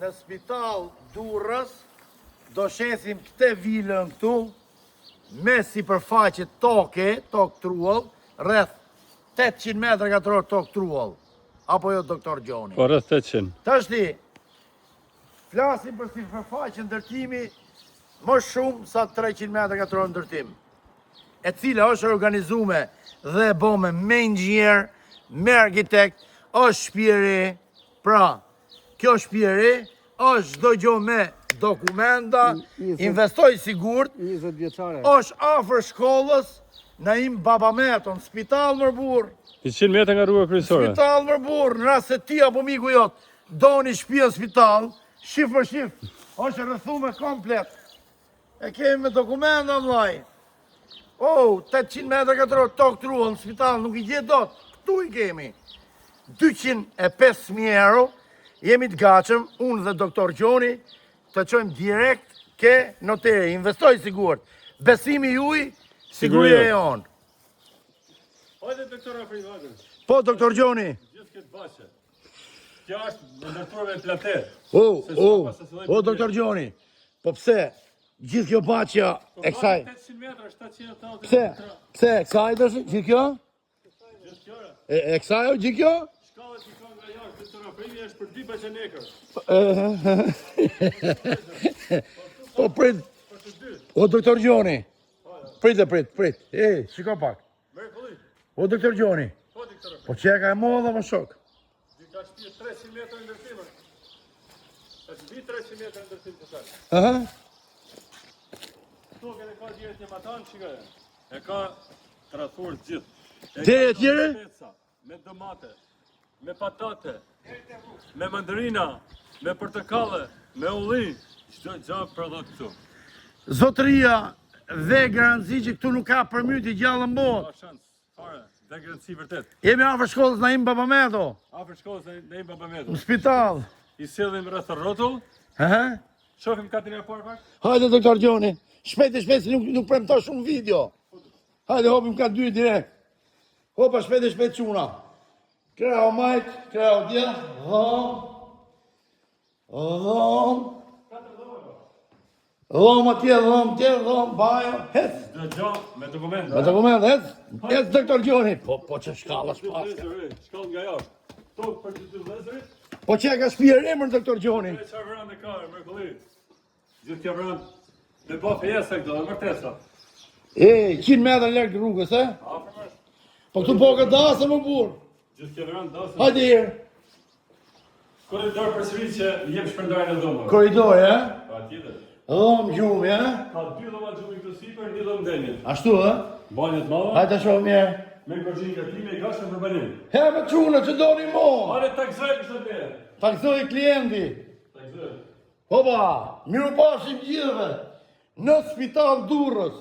në spital Durrës, do shesim këtë vilën këtu, me sipërfaqe tokë truall, rreth 800 metra katror tokë truall. Apo jo, doktor Gjoni? Po, rreth 800. Tashti, flasim për sipërfaqe ndërtimi më shumë sa 300 metra katror ndërtim, e cila është organizume dhe bome me inxhinier, me arkitekt, është shpjeri, pra, kjo shpjeri është çdo gjë me dokumenta, investoj sigurt, 20 vjeçare. është afër shkollës, na im Babameton, spital Mërbur, 100 metra nga rruga kryesore. spital Mërbur, në rast se ti apo miku jot doni shtëpi spital, shif për shif, është rrethume komplet. E kemi me dokumenta vllai. 800 metra katror tokë truall në spital, nuk i gjet dot. Këtu i kemi. 205.000 euro, jemi të gatshëm, unë dhe doktor Gjoni, të qojmë direkt ke noteri, investoj sigurt. Besimi juj, siguria e jonë. Hajde doktor Afrikë. Po, doktor Gjoni. Gjithë këtë bashkë. Kjo është ndërtuar me plater. Doktor Gjoni. Po pse? Gjithë kjo baqja e kësaj. 800 metra, 780 Pse? Pse e kësaj të është? Gjithë kjo? Gjithë kjo. E kësaj o gjithë kjo? Shkalla që ka nga jashtë, doktor Afrikë është për 2 baqenekër. Po prit. O doktor Gjoni. Prit. Shiko pak. Mrekulli. O doktor Gjoni. Po doktor Afrikë. Po që e ka e modha më shok. Ka shtëpi 300 metra ndërtim. Ka shtëpi 300 metra ndërtim të saj. Aha. Këtu e ka djerët një matan, shikaj. E ka tradhur gjithë. Deri e tjere? Me domate, me patate, me mandarina, me portokalle, me ulli, çdo gjë prodhot këtu. Zotëria dhe garanci që këtu nuk ka përmyti gjallë në botë. Ka shans, fare, dhe garanci vërtet. Jemi afër shkollës Naim Babameto, Afër shkollës në një Babameto. në spital. I sillim rreth rrotull, Aha. shohim katrin e parë pak. Hajde doktor Gjoni, shpejt si nuk premto shumë video. Hajde hopim ka 2 direkt. Hopa shpejt quna. Kreo majt, kreo dje, dhom atje, dhom, bajo, hec. Çdo gjë me dokumenta. Me dokument, hec doktor Gjoni. Po që shkalla shpaska. Shkollë nga jashtë. Tokë për të dy vëllezërit. Po që e ka shpirë emër doktor Gjoni. E çfarë vranë ka, mrekulli. Gjithë kjo vranë me bë fejesa këto, dhe martesa. 100 metra larg rrugës, e? Afër. Po këtu po ka dasë më burr. Gjithë kjo vranë dasëm. Hajde herë. Korridor për sërinë që jep shpërndarjen e dhomave. Korridor, e? Patjetër. Dhom gjumi, e? Ka 2 dhoma gjumi këtu sipër, 1 dhomë denjë. Ashtu, e? Banjët madhe, Hajde shohim herë. me korxhin gratime i gashëm për banim. He me çuna që doni mo. Hare taksoj kështu bërë. Taksoj klienti. Taksoj. Hopa, miru pashim gjithëve. Në spital Durrës.